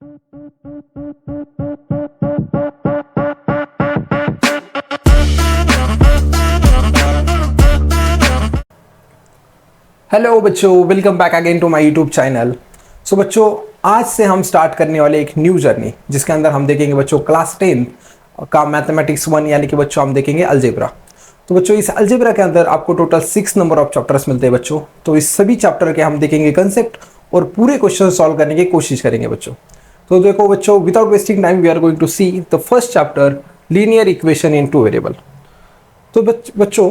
Hello बच्चों, welcome back again to my YouTube channel. So बच्चों, आज से हम स्टार्ट करने वाले एक न्यू जर्नी, जिसके अंदर हम देखेंगे बच्चों क्लास 10 का मैथमेटिक्स 1, यानी कि बच्चों हम देखेंगे अलजेब्रा। तो बच्चों इस अलजेब्रा के अंदर आपको टोटल 6 नंबर ऑफ चैप्टर्स मिलते हैं बच्चों। तो इस सभी चैप्टर के हम देखेंगे कंसेप्ट और पूरे क्वेश्चन सॉल्व करने की कोशिश करेंगे बच्चों। तो देखो बच्चों, without wasting time we are going to see the first chapter, linear equation in two variable. तो बच्चों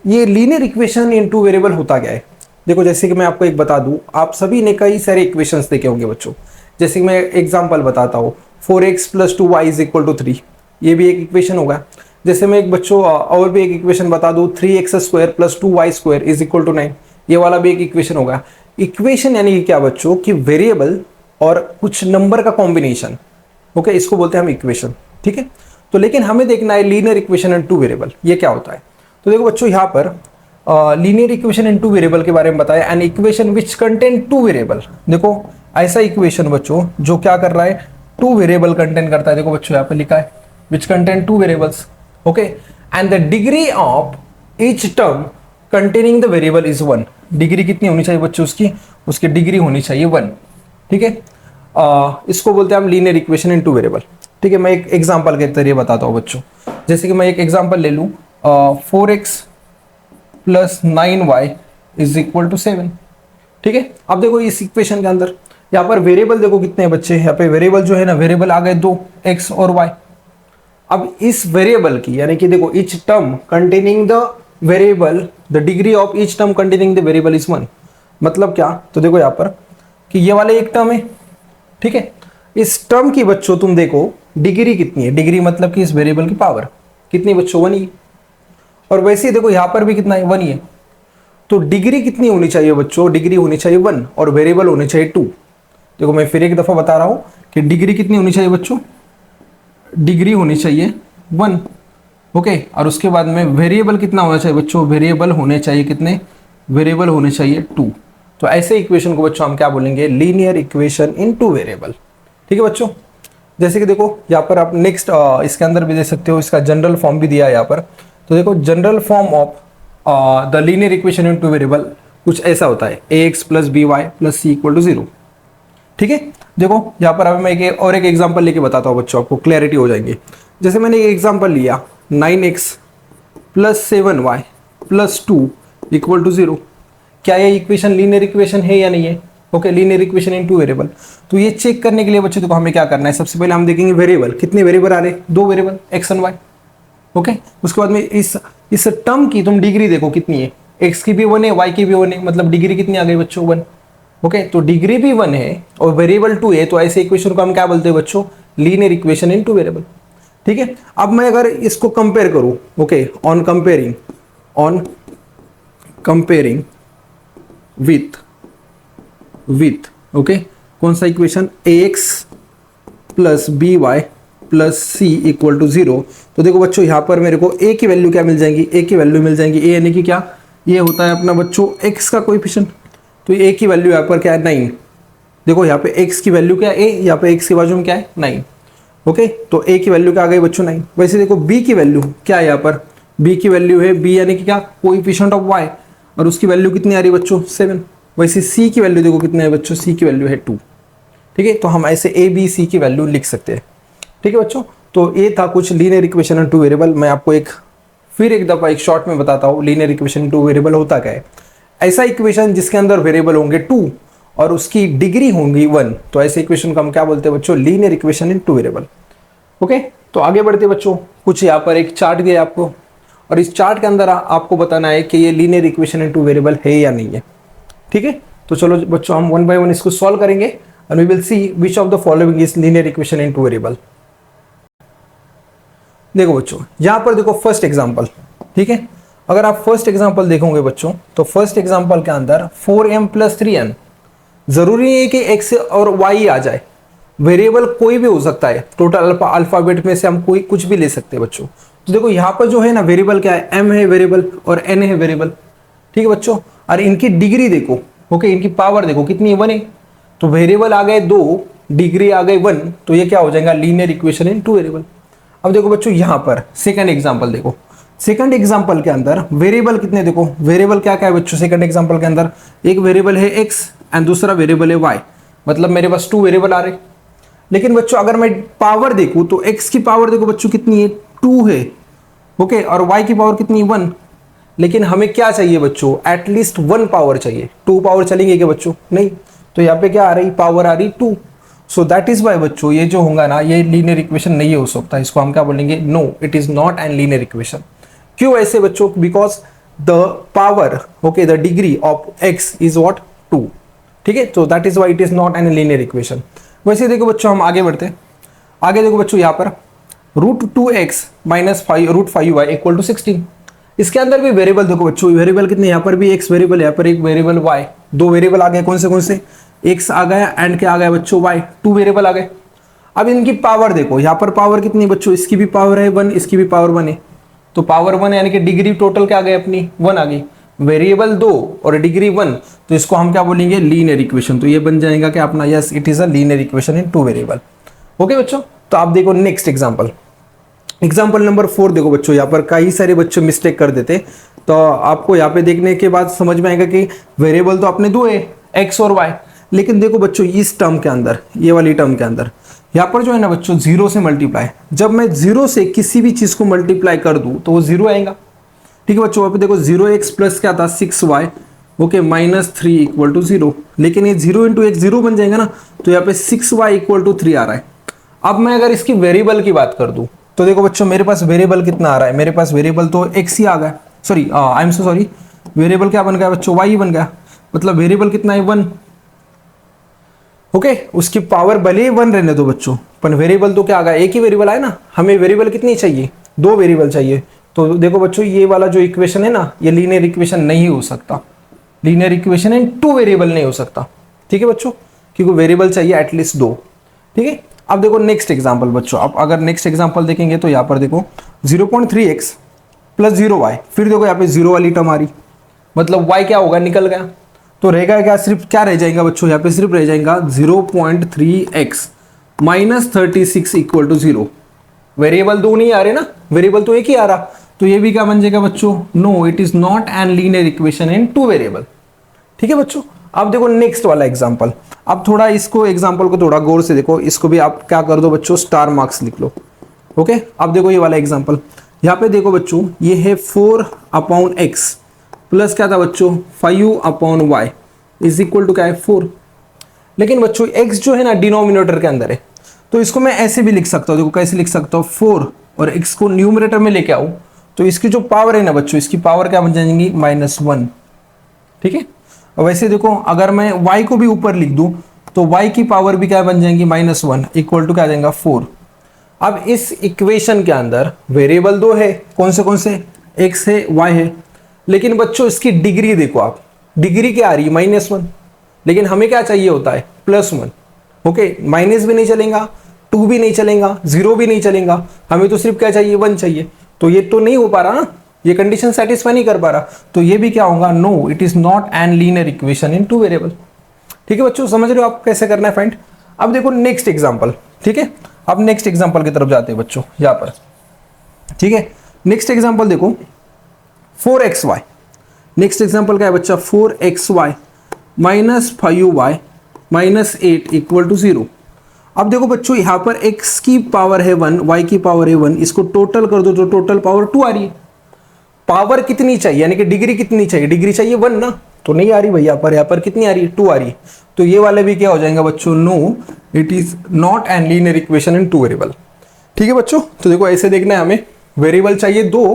ये linear equation in two variable होता क्या है? देखो, जैसे कि मैं आपको एक बता दूं, आप सभी ने कई सारे इक्वेशंस देखे होंगे बच्चों। जैसे कि मैं एग्जांपल बताता हूँ, 4x + 2y = 3, ये भी एक इक्वेशन होगा। जैसे मैं एक बच्चों और भी एक इक्वेशन बता दूं, 3x² + 2y² = 9, ये वाला भी एक इक्वेशन होगा। इक्वेशन यानी कि क्या बच्चों, कि वेरिएबल और कुछ नंबर का कॉम्बिनेशन, ओके, इसको बोलते हैं हम इक्वेशन। ठीक है, तो लेकिन हमें देखना है linear equation in two variable ये क्या होता है। तो देखो बच्चों, यहाँ पर linear equation in two variable के बारे में बताया, an equation which contain two variable. देखो ऐसा इक्वेशन बच्चों जो क्या कर रहा है, टू वेरिएबल कंटेन करता है। देखो बच्चों यहाँ पे लिखा है which contain two variables, okay, and the degree of each term containing the variable is 1। Degree कितनी होनी चाहिए बच्चों उसकी डिग्री होनी चाहिए 1। ठीक है, इसको बोलते हैं हम linear equation in two variable. ठीक है, मैं एक एग्जांपल के जरिए बताता हूँ बच्चों। जैसे कि मैं एक एग्जांपल ले लूँ, 4x + 9y = 7। ठीक है, अब देखो इस इक्वेशन के अंदर यहाँ पर वेरिएबल देखो कितने हैं बच्चे, यहाँ पे वेरिएबल जो है ना, वेरिएबल आ गए 2, x और y। अब इस वेरिएबल की, यानी कि देखो each term containing the variable, the degree of each term containing the variable is 1। मतलब क्या, तो देखो यहाँ पर कि ये वाले एक टर्म है। ठीक है, इस टर्म की बच्चों तुम देखो डिग्री कितनी है, डिग्री मतलब कि इस वेरिएबल की पावर कितनी बच्चों, 1 ही। और वैसे ही देखो यहाँ पर भी कितना है, 1 ही है। तो डिग्री कितनी होनी चाहिए बच्चों, डिग्री होनी चाहिए 1 और वेरिएबल होने चाहिए 2। देखो मैं फिर एक दफा बता रहा हूं कि डिग्री कितनी होनी चाहिए बच्चों, डिग्री होनी चाहिए 1, ओके, और उसके बाद में वेरिएबल कितना होना चाहिए बच्चों, वेरिएबल होने चाहिए कितने, वेरिएबल होने चाहिए 2। तो ऐसे इक्वेशन को बच्चों हम क्या बोलेंगे, linear equation in two variable. ठीक है बच्चों, जैसे कि देखो यहाँ पर आप नेक्स्ट इसके अंदर भी देख सकते हो, इसका जनरल फॉर्म भी दिया है यहाँ पर। तो देखो general form of the linear equation in two variable कुछ ऐसा होता है, ax + by + c = 0। ठीक है, देखो यहाँ पर अभी मैं एक एग्जांपल लेके बताता हूँ बच्चों, आपको क्लैरिटी हो जाएंगे। जैसे मैंने एक एग्जांपल लिया, 9x + 7y + 2 = 0। क्या ये इक्वेशन लीनियर इक्वेशन है या नहीं है? Okay, linear equation in two variable. तो ये चेक करने के लिए बच्चों देखो हमें क्या करना है, सबसे पहले हम देखेंगे वेरिएबल, कितने वेरिएबल आ रहे, 2 वेरिएबल, x और y। ओके, उसके बाद में इस टर्म की तुम डिग्री देखो कितनी है, x की भी 1 है, y की भी 1 है, मतलब डिग्री कितनी आ गई बच्चों, 1। ओके, तो डिग्री भी 1 है और वेरिएबल 2 है, तो ऐसे इक्वेशन को हम क्या बोलते हैं बच्चों, linear equation in two variable. ठीक है, अब मैं अगर इसको कंपेयर करूं, okay, on comparing with okay, कौन सा इक्वेशन, ax + by + c = 0। तो देखो बच्चों यहाँ पर मेरे को a की वैल्यू क्या मिल जाएंगी, a की वैल्यू मिल जाएंगी, a यानी कि क्या, ये होता है अपना बच्चों x का कोएफिशिएंट। तो a की वैल्यू यहाँ पर क्या है, 9। देखो यहाँ पे x की वैल्यू क्या है, a, यहाँ पे x की बाजू में क्या है, 9। ओके, तो a की वैल्यू क्या आ गई बच्चों, 9। वैसे देखो b की वैल्यू क्या है, यहाँ पर b की वैल्यू है, b यानी कि क्या, कोएफिशिएंट ऑफ y, और उसकी वैल्यू कितनी आ रही है बच्चों, 7। वैसे c की वैल्यू देखो कितने है बच्चों, c की वैल्यू है 2। ठीक है, तो हम ऐसे a b c की वैल्यू लिख सकते हैं। ठीक है बच्चों, तो ये था कुछ linear equation in two variable. मैं आपको फिर एक दफा एक शॉर्ट में बताता हूँ linear equation in two variable होता क्या है। ऐसा इक्वेशन जिसके अंदर वेरिएबल होंगे 2 और उसकी डिग्री होंगी 1, तो ऐसे इक्वेशन को हम क्या बोलते हैं बच्चों, linear equation in two variable. Okay, तो आगे बढ़ते बच्चों, कुछ यहाँ पर एक चार्ट दिया है आपको, और इस चार्ट के अंदर आपको बताना है कि ये linear equation in two variable है या नहीं है। ठीक है, तो चलो बच्चों हम 1 बाय 1 इसको सॉल्व करेंगे and we will see which of the following is linear equation in two variable. देखो बच्चों यहाँ पर देखो फर्स्ट एग्जांपल। ठीक है, अगर आप फर्स्ट एग्जांपल देखोगे बच्चों, तो फर्स्ट एग्जांपल के अंदर 4m + 3n, जरूरी है कि x और y आ जाए, वेरिएबल कोई भी हो सकता है, टोटल अल्फाबेट में से हम कोई कुछ भी ले सकते हैं बच्चों। तो देखो यहाँ पर जो है ना वेरिएबल क्या है, m है वेरिएबल और n है वेरिएबल। ठीक है बच्चों, और इनकी डिग्री देखो, ओके, इनकी पावर देखो कितनी है, 1 है। तो वेरिएबल आ गए 2 डिग्री आ गई 1, तो ये क्या हो जाएगा, linear equation in two variable. अब देखो बच्चों यहाँ पर सेकंड एग्जांपल देखो, सेकंड एग्जांपल के अंदर वेरिएबल कितने, देखो वेरिएबल क्या क्या है बच्चों सेकंड एग्जांपल के अंदर, एक वेरिएबल है x एंड दूसरा वेरिएबल है y, मतलब मेरे पास 2 वेरिएबल आ रहे। लेकिन बच्चों अगर मैं पावर देखूं तो x की पावर देखो बच्चों कितनी है, 2 है, ओके, और y की पावर कितनी है, 1। लेकिन हमें क्या चाहिए बच्चों, एटलीस्ट 1 पावर चाहिए, 2 पावर चलेंगे क्या बच्चों, नहीं। तो यहाँ पे क्या आ रही, पावर आ रही 2। सो दैट इज वाई बच्चों ये जो होगा ना, ये लीनियर इक्वेशन नहीं हो सकता, इसको हम क्या बोलेंगे, no it is not an linear equation. क्यों ऐसे बच्चों, because the power, okay, the degree of X is what, 2, ठीक है। तो that is why it is not an linear equation. वैसे देखो बच्चों हम आगे बढ़ते हैं, आगे देखो बच्चों यहाँ पर √2x minus √5y equal to 16। इसके अंदर भी वेरिएबल देखो बच्चों, वेरिएबल कितने, यहाँ पर भी x वेरिएबल, यहाँ पर एक वेरिएबल y, 2 वेरिएबल आ गए, कौन से x आ गया एंड क्या आ गया बच्चों y, 2 वेरिएबल आ गए। अब इनकी पावर देखो, यहाँ पर पावर कितनी बच्चों, इसकी भी पावर है 1, इसकी भी पावर 1 है, तो पावर 1 यानी कि डिग्री टोटल क्या आ गई अपनी, 1 आ गई, वेरिएबल 2 और डिग्री 1, तो इसको हम क्या बोलेंगे, लीनियर इक्वेशन। तो ये बन जाएगा क्या अपना, yes it is a linear equation in 2 variable. Okay बच्चों, तो आप देखो नेक्स्ट एग्जांपल, एग्जाम्पल नंबर 4 देखो बच्चों, यहाँ पर कई सारे बच्चे मिस्टेक कर देते, तो आपको यहाँ पे देखने के बाद समझ में आएगा कि वेरिएबल तो अपने 2 है, x और y। लेकिन देखो बच्चों इस टर्म के अंदर, ये वाली टर्म के अंदर, यहाँ पर जो है ना बच्चों 0 से मल्टीप्लाई, जब मैं 0 से किसी भी चीज को मल्टीप्लाई कर दूं तो वो 0 आएगा, ठीक है बच्चों। यहाँ पे देखो 0x प्लस क्या था 6y, ओके, -3 इक्वल टू 0। लेकिन ये 0 इंटू x 0 बन जाएगा ना, तो यहाँ पे 6y इक्वल टू 3 आ रहा है। अब मैं अगर इसकी वेरिएबल की बात कर दूं तो देखो बच्चों मेरे पास वेरिएबल कितना आ रहा है, मेरे पास वेरिएबल तो x ही आ गया, sorry I am so sorry, variable क्या बन गया बच्चों, y ही बन गया, मतलब वेरिएबल कितना है 1, ओके। उसकी पावर भले ही 1 रहने दो बच्चों, पर वेरिएबल तो क्या आ गया, एक ही वेरिएबल आया ना, हमें वेरिएबल कितनी चाहिए, 2 वेरिएबल चाहिए। तो देखो बच्चों ये वाला जो इक्वेशन है ना, ये लीनियर इक्वेशन नहीं हो सकता, लीनियर इक्वेशन इन 2 वेरिएबल नहीं हो सकता, ठीक है बच्चों, क्योंकि वेरिएबल चाहिए एटलीस्ट 2, ठीक है। अब देखो नेक्स्ट एग्जांपल बच्चों, अब अगर नेक्स्ट एग्जांपल देखेंगे तो यहाँ पर देखो 0.3x प्लस 0y, फिर देखो यहाँ पे 0 वाली टर्म आ रही, मतलब y क्या होगा, निकल गया, तो रहेगा क्या, सिर्फ क्या रह जाएगा बच्चों, यहाँ पे सिर्फ रह जाएगा 0.3x minus 36 equal to 0। Variable 2 नहीं आ रहे ना, वेरिएबल तो एक ही आ रहा, तो ये भी क्या बन जाएगा बच्चों, no it is not an linear equation in 2 variable, ठीक है बच्चों। अब देखो नेक्स्ट वाला एग्जांपल, अब थोड़ा इसको एग्जांपल को थोड़ा गौर से देखो, इसको भी आप क्या कर दो बच्चों, स्टार मार्क्स लिख लो, ओके। अब देखो ये वाला एग्जांपल, यहाँ पे देखो बच्चों ये है 4/x प्लस क्या था बच्चों 5/y इज इक्वल टू क्या है 4। लेकिन बच्चों x जो है ना डिनोमिनेटर के अंदर है, तो इसको मैं ऐसे भी लिख सकता हूँ, देखो कैसे लिख सकता हूँ, 4 और x को न्यूमरेटर में लेके आऊँ तो इसकी जो पावर है ना बच्चों, इसकी पावर क्या बन जाएंगी -1, ठीक है। और वैसे देखो अगर मैं y को भी ऊपर लिख दूं तो y की पावर भी क्या बन जाएंगी -1 इक्वल टू क्या आ जाएगा 4। अब इस इक्वेशन के अंदर वेरिएबल 2 है, कौन से x है y है, लेकिन बच्चों इसकी डिग्री देखो आप, डिग्री क्या आ रही है -1, लेकिन हमें क्या चाहिए होता है +1, ओके। माइनस भी नहीं चलेगा, 2 भी नहीं चलेगा, 0 भी नहीं चलेगा, हमें तो सिर्फ क्या चाहिए 1 चाहिए, तो ये तो नहीं हो पा रहा ना, ये कंडीशन सेटिस्फाई नहीं कर पा रहा, तो ये भी क्या होगा, no it is not an linear equation in 2 variable, ठीक है बच्चों। समझ रहे हो आप कैसे करना है फाइंड। अब देखो नेक्स्ट एग्जांपल, ठीक है, अब नेक्स्ट एग्जांपल की तरफ जाते हैं बच्चों यहाँ पर, ठीक है। नेक्स्ट एग्जांपल देखो 4xy, नेक्स्ट एग्जांपल क्या है बच्चा 4xy minus 5y minus 8 equal to 0। अब देखो बच्चों यहाँ पर x की पावर है 1, y की पावर है 1, इसको टोटल कर दो तो टोटल पावर 2 आ रही है। पावर कितनी चाहिए, यानी कि डिग्री कितनी चाहिए, डिग्री चाहिए 1 ना, तो नहीं आ रही भैया, पर यहाँ पर कितनी आ रही है 2 आ रही है, तो ये वाले भी क्या हो जाएगा बच्चों, no it is not an linear equation in 2 variable, ठीक है बच्चों। तो देखो ऐसे देखना है हमें, वेरिएबल चाहिए 2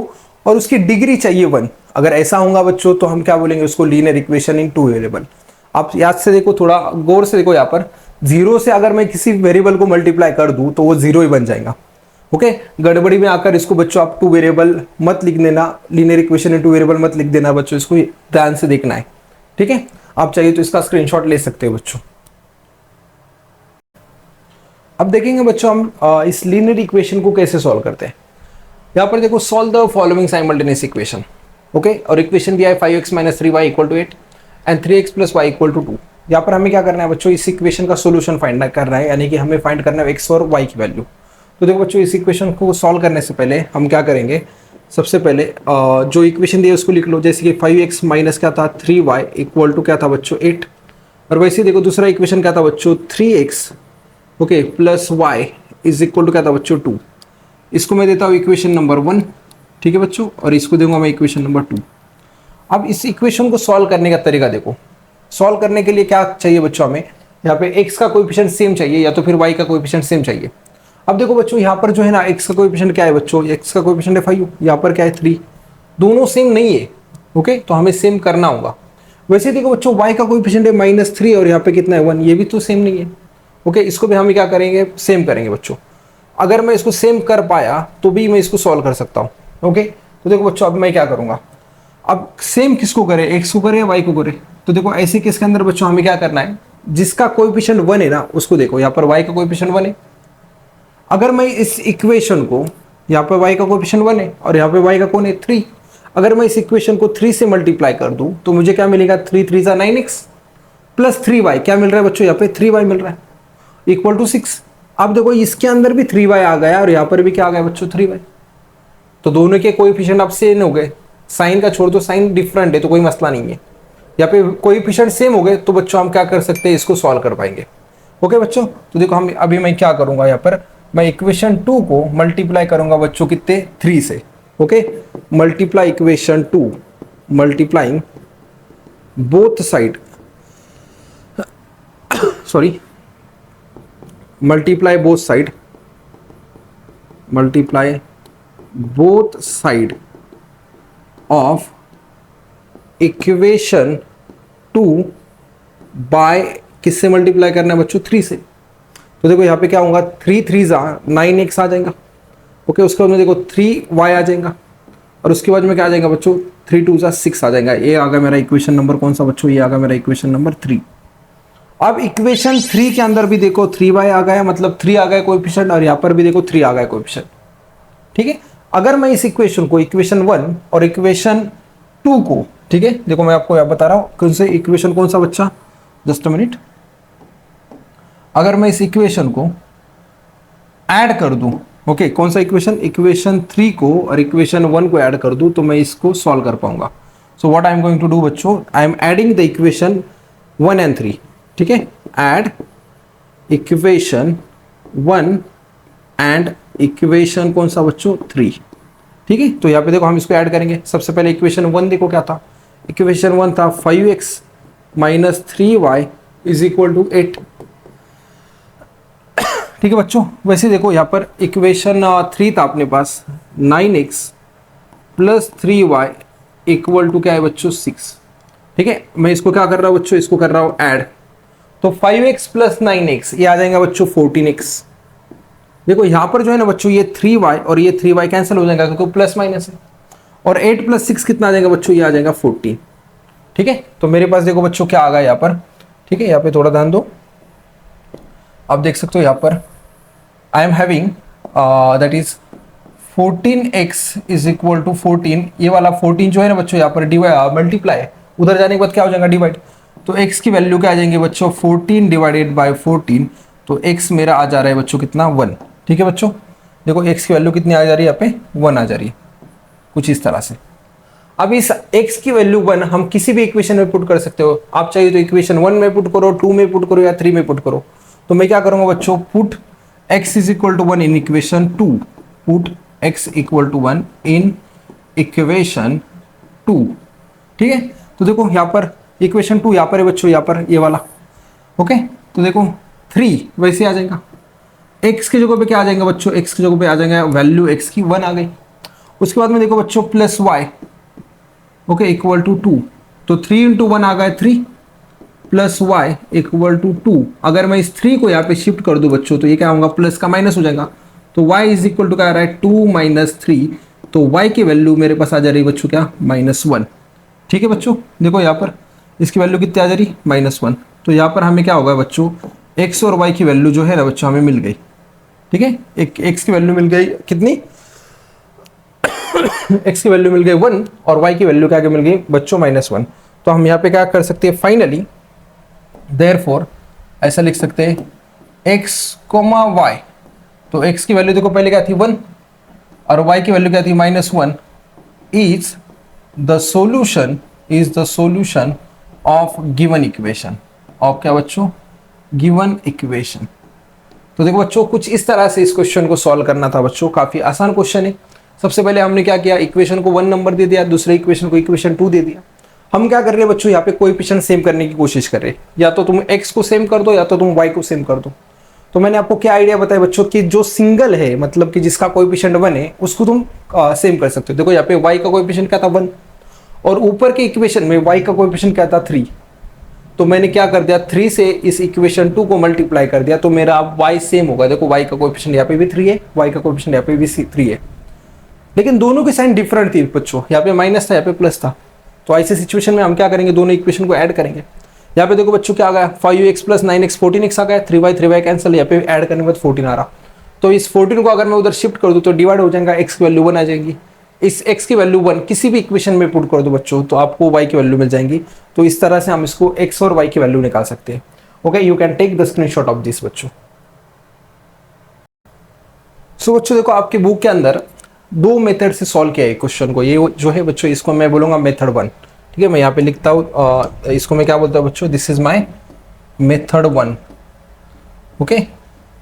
और उसकी डिग्री चाहिए 1, अगर ऐसा होगा बच्चों तो हम क्या बोलेंगे उसको, लीनियर इक्वेशन इन 2 वेरिएबल। आप याद से देखो, थोड़ा गौर से देखो, यहाँ पर 0 से अगर मैं किसी वेरिएबल को मल्टीप्लाई कर दूं तो वो 0 ही बन जाएगा, ओके। गड़बड़ी में आकर इसको बच्चों आप 2 वेरिएबल मत लिख देना, लीनियर इक्वेशन इन 2 वेरिएबल मत लिख देना बच्चों, इसको ध्यान से देखना है, ठीक है। आप चाहिए तो इसका स्क्रीनशॉट ले सकते हो बच्चों। अब देखेंगे बच्चों हम इस लीनियर इक्वेशन को कैसे सॉल्व करते हैं। यहाँ पर देखो, solve the following simultaneous equation, okay. और इक्वेशन दिया है 5x - 3y = 8 and 3x + y = 2। यहाँ पर हमें क्या करना है बच्चों, इस इक्वेशन का सोल्यूशन फाइंड करना है, यानी कि हमें फाइंड करना है एक्स और वाई की वैल्यू। तो देखो बच्चों, इस इक्वेशन को सॉल्व करने से पहले हम क्या करेंगे, सबसे पहले जो इक्वेशन दी है उसको लिख लो, जैसे कि 5x माइनस क्या था 3y इक्वल टू क्या था बच्चों 8। और वैसे ही देखो दूसरा इक्वेशन क्या था बच्चों 3x okay plus y is equal to क्या था बच्चों 2। इसको मैं देता हूँ इक्वेशन नंबर 1, ठीक है बच्चों, और इसको दूंगा मैं इक्वेशन नंबर 2। अब इस इक्वेशन को सॉल्व करने का तरीका देखो, सॉल्व करने के लिए क्या चाहिए बच्चों, हमें यहाँ पे x का कोएफिशिएंट सेम चाहिए या तो फिर y का कोएफिशिएंट सेम चाहिए। अब देखो बच्चों, यहाँ पर जो है ना x का कोएफिशिएंट क्या है बच्चों, x का कोएफिशिएंट है 5, यहाँ पर क्या है 3, दोनों सेम नहीं है ओके, तो हमें सेम करना होगा। वैसे देखो बच्चों, y का कोएफिशिएंट है -3 और यहाँ पे कितना है 1, ये भी तो सेम नहीं है ओके, इसको भी हम क्या करेंगे सेम करेंगे बच्चों। अगर मैं इसको सेम कर पाया तो भी मैं इसको सॉल्व कर सकता हूँ ओके। तो देखो बच्चों, अब मैं क्या करूँगा, अब सेम किसको करें, x को करें या y को करें। तो देखो ऐसे केस के अंदर बच्चों हमें क्या करना है, जिसका कोएफिशिएंट 1 है ना उसको देखो, यहाँ पर y का कोएफिशिएंट 1 है। अगर मैं इस इक्वेशन को, यहाँ पर y का कोएफिशिएंट 1 है और यहाँ पे y का कौन है 3, अगर मैं इस इक्वेशन को 3 से मल्टीप्लाई कर दूं तो मुझे क्या मिलेगा, 3 3 जा 9x प्लस 3y क्या मिल रहा है बच्चों, यहाँ पे 3y मिल रहा है इक्वल टू 6। अब देखो इसके अंदर भी 3y आ गया और यहाँ पर भी क्या आ गया बच्चों 3y, तो दोनों के कोएफिशिएंट अब सेम हो गए। साइन का छोड़ दो, साइन डिफरेंट है तो कोई मसला नहीं है, यहाँ पे कोएफिशिएंट सेम हो गए तो बच्चों हम क्या कर सकते हैं, इसको सॉल्व कर पाएंगे ओके बच्चों। तो देखो हम अभी मैं क्या करूंगा, यहाँ पर मैं इक्वेशन 2 को मल्टीप्लाई करूंगा बच्चों कितने 3 से okay, multiply equation 2 multiplying both side sorry multiply both side, multiply both side of equation 2 by किससे मल्टीप्लाई करना है बच्चों 3 से। तो देखो यहाँ पे क्या होगा, 3 3 जा 9x आ जाएगा ओके, उसके बाद में देखो 3y आ जाएगा और उसके बाद में क्या आ जाएगा बच्चों 3 2 जा 6 आ जाएगा। ये आ गया मेरा इक्वेशन नंबर कौन सा बच्चों, ये आ गया मेरा इक्वेशन नंबर 3। अब इक्वेशन 3 के अंदर भी देखो 3y आ गया, मतलब 3 आ गया कोएफिशिएंट और यहाँ पर भी देखो 3 आ गया कोएफिशिएंट, ठीक है। अगर मैं इस इक्वेशन को इक्वेशन 1 और इक्वेशन 2 को, ठीक है देखो मैं आपको यहाँ बता रहा हूँ कौन से इक्वेशन कौन सा बच्चा, जस्ट अ मिनट, अगर मैं इस इक्वेशन को ऐड कर दूं ओके, कौन सा इक्वेशन, इक्वेशन 3 को और इक्वेशन 1 को ऐड कर दूं तो मैं इसको सॉल्व कर पाऊंगा। So what I am going to do बच्चों, I am adding the equation 1 and 3, ठीक है, ऐड इक्वेशन 1 एंड इक्वेशन कौन सा बच्चों 3, ठीक है। तो यहाँ पे देखो हम इसको ऐड करेंगे। सबसे पहले इक्वेशन 1 देखो क्या था, इक्वेशन 1 था 5x minus 3y is equal to 8, ठीक है बच्चों। वैसे देखो यहाँ पर इक्वेशन 3 था अपने पास 9x plus 3y equal to क्या है बच्चों 6, ठीक है। मैं इसको क्या कर रहा हूँ बच्चों, इसको कर रहा हूँ ऐड, तो 5x प्लस 9x ये आ जाएगा बच्चों 14x। देखो यहाँ पर जो है ना बच्चों ये 3y और ये 3y कैंसिल हो जाएगा क्योंकि प्लस माइनस है, और 8 प्लस 6 कितना आ जाएगा बच्चों, ये आ जाएगा 14, ठीक है। तो मेरे पास देखो बच्चों क्या आ गया यहाँ पर, ठीक है, यहाँ पे थोड़ा ध्यान दो, आप देख सकते हो यहाँ पर I am having that is 14x is equal to 14, ये वाला 14 जो है ना बच्चों यहाँ पर डिवाइड मल्टीप्लाई, उधर जाने के बाद क्या हो जाएगा डिवाइड, तो x की वैल्यू क्या आ जाएंगे बच्चों 14 डिवाइडेड बाय 14, तो x मेरा आ जा रहा है बच्चों कितना 1, ठीक है बच्चों। देखो x की वैल्यू कितनी आ जा रही है यहाँ पे 1 आ जा रही है, कुछ इस तरह से। अब इस x की वैल्यू 1 हम किसी भी इक्वेशन में पुट कर सकते हो, आप चाहिए तो इक्वेशन 1 में पुट करो, 2 में पुट करो या 3 में पुट करो। तो मैं क्या करूंगा बच्चों, put x is equal to 1 in equation 2, put x equal to 1 in equation 2, ठीक है। तो देखो यहाँ पर इक्वेशन 2 यहाँ पर है बच्चों, यहाँ पर ये वाला ओके। तो देखो 3 वैसे आ जाएगा, x की जगह पे क्या आ जाएगा बच्चों, x की जगह पे आ जाएगा वैल्यू x की 1 आ गई। उसके बाद में देखो बच्चों plus y okay equal to 2, तो 3 इंटू 1 आ गया 3 प्लस y इक्वल टू 2। अगर मैं इस 3 को यहाँ पे शिफ्ट कर दूं बच्चों तो ये क्या होगा, प्लस का माइनस हो जाएगा, तो y इज इक्वल टू क्या आ रहा है 2 माइनस 3, तो y की वैल्यू मेरे पास आ जा रही है बच्चों क्या -1, ठीक है बच्चों। देखो यहाँ पर इसकी वैल्यू कितनी आ जा रही -1, तो यहाँ पर हमें क्या होगा बच्चों, x और y की वैल्यू जो है ना बच्चों हमें मिल गई, ठीक है। एक x की वैल्यू मिल गई कितनी x की वैल्यू मिल गई 1 और y की वैल्यू क्या मिल गई बच्चों -1। तो हम यहाँ पे क्या कर सकते हैं, फाइनली देयरफॉर ऐसा लिख सकते हैं x कोमा वाई, तो x की वैल्यू देखो पहले क्या थी 1 और y की वैल्यू क्या थी -1, is the solution of given equation, of क्या बच्चों, गिवन इक्वेशन। तो देखो बच्चों कुछ इस तरह से इस क्वेश्चन को सॉल्व करना था बच्चों, काफी आसान क्वेश्चन है। सबसे पहले हमने क्या किया, इक्वेशन को 1 नंबर दे दिया, दूसरे इक्वेशन को इक्वेशन 2 दे दिया। हम क्या कर रहे हैं बच्चों, यहाँ पे कोएफिशिएंट सेम करने की कोशिश कर रहे हैं, या तो तुम x को सेम कर दो या तो तुम y को सेम कर दो। तो मैंने आपको क्या आइडिया बताया बच्चों कि जो सिंगल है, मतलब कि जिसका कोएफिशिएंट 1 है, उसको तुम सेम कर सकते हो। देखो यहाँ पे y का कोएफिशिएंट क्या था 1 और ऊपर के इक्वेशन में y का कोएफिशिएंट क्या था 3। तो मैंने क्या कर दिया, 3 से इस इक्वेशन 2 को मल्टीप्लाई कर दिया, तो मेरा y सेम होगा। देखो y का कोएफिशिएंट यहाँ पे भी 3 है, y का कोएफिशिएंट यहाँ पे भी 3 है, लेकिन दोनों की साइन डिफरेंट थी बच्चों, यहाँ पे माइनस था, यहाँ पे प्लस था। तो ऐसे सिचुएशन में हम क्या करेंगे, दोनों इक्वेशन को ऐड करेंगे। यहाँ पे देखो बच्चों क्या आ गया, 5x + 9x 14x आ गया, 3y कैंसिल, यहाँ पे ऐड करने के बाद 14 आ रहा। तो इस 14 को अगर मैं उधर शिफ्ट कर दूँ तो डिवाइड हो जाएगा, x की वैल्यू 1 आ जाएगी। इस x की वैल्यू 1 किसी भी इक्वेशन में पुट कर दो बच्चों तो आपको y की वैल्यू मिल जाएंगी। तो इस तरह से हम इसको x और y की वैल्यू निकाल सकते हैं। Okay, you can take the screenshot of this बच्चों। सो बच्चों देखो आपके बुक के अंदर 2 मेथड से सॉल्व किया है क्वेश्चन को। ये जो है बच्चों, इसको मैं बोलूंगा मेथड 1, ठीक है। मैं यहाँ पे लिखता हूँ, इसको मैं क्या बोलता हूँ बच्चों, this is my method 1। Okay,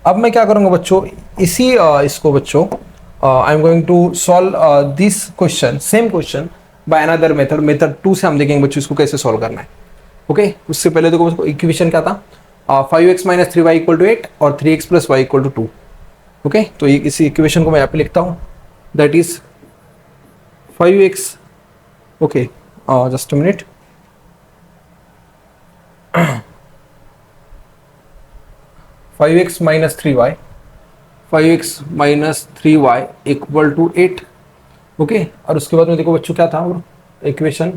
अब मैं क्या करूँगा बच्चों, इसी इसको बच्चों I am going to solve this question, same question by another method, method 2 से हम देखेंगे बच्चों इसको कैसे सॉल्व करना है। ओके, उससे पहले देखो बच्चों इक्वेशन क्या था, 5x - 3y = 8 और 3x + y = 2। ओके, तो इसी इक्वेशन को मैं यहाँ पे लिखता हूँ, that is 5x, okay just a minute, 5x - 3y, 5x - 3y = 8। Okay, और उसके बाद में देखो बच्चों क्या था और equation,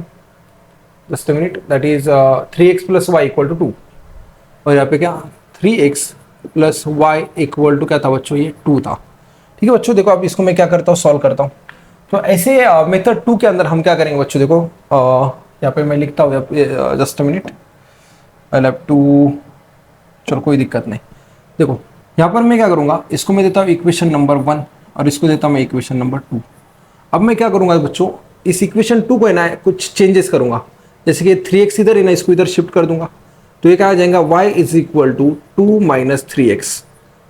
just a minute, that is 3x + y = 2, और यहाँ पे क्या 3x + y = क्या था बच्चों, ये 2 था। ठीक है बच्चों, देखो अब इसको मैं क्या करता हूँ, सॉल्व करता हूँ। तो ऐसे मेथड 2 के अंदर हम क्या करेंगे बच्चों, देखो यहाँ पे मैं लिखता हूँ, just a minute, I have to, चलो कोई दिक्कत नहीं। देखो यहाँ पर मैं क्या करूँगा, इसको मैं देता हूँ इक्वेशन नंबर 1 और इसको देता हूँ मैं इक्वेशन नंबर 2। अब मैं क्या करूँगा बच्चों, इस इक्वेशन 2 को है ना कुछ चेंजेस करूँगा, जैसे कि 3x इधर है ना, इसको इधर शिफ्ट कर दूंगा, तो ये क्या आ जाएगा, y = 2 - 3x।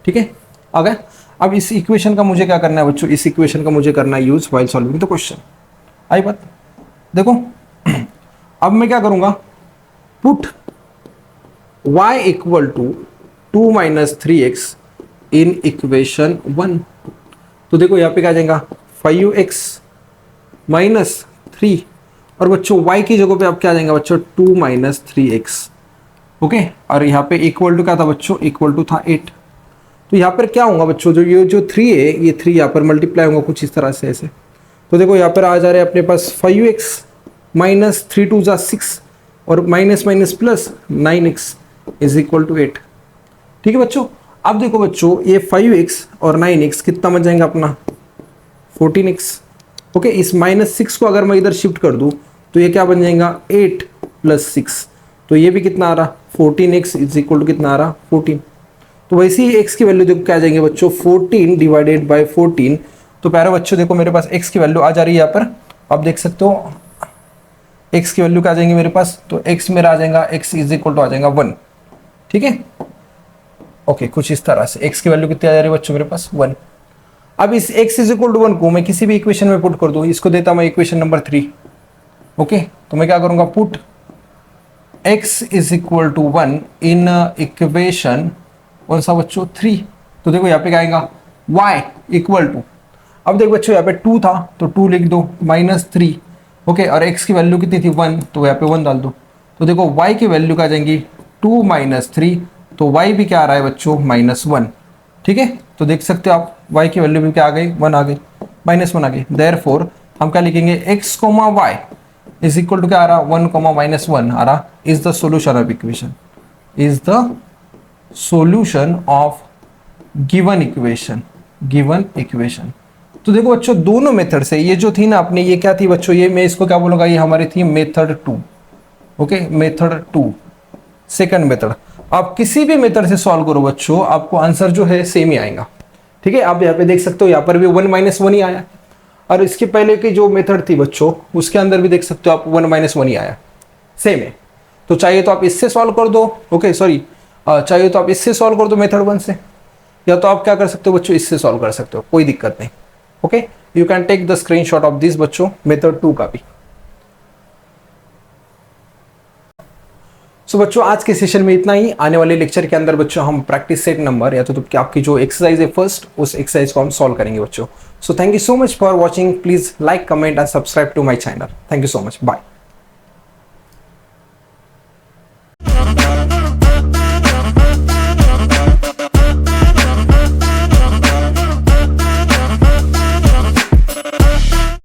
ठीक है, आ गया। अब इस इक्वेशन का मुझे क्या करना है बच्चों, इस इक्वेशन का मुझे करना है use while solving the question. आई बात, देखो अब मैं क्या करूंगा, put y = 2 - 3x in equation 1। तो देखो यहाँ पे क्या आ जाएगा, 5x - 3, और बच्चों y की जगह पे आप क्या आ जाएगा बच्चों, 2 - 3x। ओके, और यहाँ पे इक्वल टू क्या था बच्चों, इक्वल टू था 8। तो यहाँ पर क्या होगा बच्चों, जो ये जो 3 है, ये 3 यहाँ पर मल्टीप्लाई होगा कुछ इस तरह से ऐसे। तो देखो यहाँ पर आ जा रहे हैं अपने पास 5x - 3 2 = 6 और माइनस माइनस प्लस 9x = 8। ठीक है बच्चों, अब देखो बच्चों ये 5x और 9x कितना बन जाएगा अपना, 14x। ओके, इस -6 को अगर मैं इधर शिफ्ट कर दूं तो ये क्या बन जाएगा, 8 + 6, तो ये भी कितना आ रहा, 14x = कितना आ रहा, 14। तो वैसे ही x की वैल्यू देखो क्या आ जाएंगे बच्चों, 14 / 14। तो प्यारे बच्चों देखो मेरे पास x की वैल्यू आ जा रही है यहाँ पर, आप देख सकते हो x की वैल्यू क्या आ जाएंगे मेरे पास, तो x मेरा आ जाएगा, x = आ जाएगा 1। ठीक है, ओके, कुछ इस तरह से x की वैल्यू कितनी आ जा रही है बच्चों मेरे पास, 1। अब इस x = 1 को मैं किसी भी इक्वेशन में पुट कर दूं, इसको देता मैं इक्वेशन नंबर 3। ओके, तो मैं क्या करूंगा, पुट x = 1 इन इक्वेशन कौन सा बच्चों, 3। तो देखो यहाँ पे क्या आएगा, y = अब देखो बच्चों यहाँ पे 2 था तो 2 लिख दो, -3। ओके, और x की वैल्यू कितनी थी, 1, तो यहाँ पे 1 डाल दो। तो देखो y की वैल्यू क्या आ जाएंगी, 2 - 3, तो y भी क्या आ रहा है बच्चों, -1। ठीक है, तो देख सकते हो आप y की वैल्यू भी क्या आ गई, 1 आ गई, -1 आ गई। देयरफॉर हम क्या लिखेंगे, x, y = क्या आ रहा, 1, -1 आ रहा, is the solution of equation, is the solution of given equation. तो देखो बच्चों दोनों मेथड से, ये जो थी ना अपने, ये क्या थी बच्चों, ये मैं इसको क्या बोलूंगा, ये हमारी थी method 2। Okay, method 2। Second method, आप किसी भी मेथड से सॉल्व करो बच्चों, आपको आंसर जो है सेम ही आएगा। ठीक है, आप यहाँ पे देख सकते हो, यहाँ पर भी 1 - 1 ही आया, और इसके पहले की जो मेथड थी बच्चों उसके अंदर भी देख सकते हो आप 1 - 1 ही आया, सेम है। तो चाहिए तो आप इससे सॉल्व कर दो, ओके सॉरी, चाहिए तो आप इससे सॉल्व कर दो मेथड 1 से, या तो आप क्या कर सकते हो बच्चों, इससे सॉल्व कर सकते हो, कोई दिक्कत नहीं। Okay, you can take the screenshot of this बच्चों, मेथड 2 का भी। सो बच्चों आज के सेशन में इतना ही। आने वाले लेक्चर के अंदर बच्चों हम प्रैक्टिस सेट नंबर या तो आपकी जो एक्सरसाइज है फर्स्ट, उस एक्सरसाइज को हम सॉल्व करेंगे बच्चों। So thank you so much for watching, please like, comment and subscribe to my channel. Thank you so much, bye.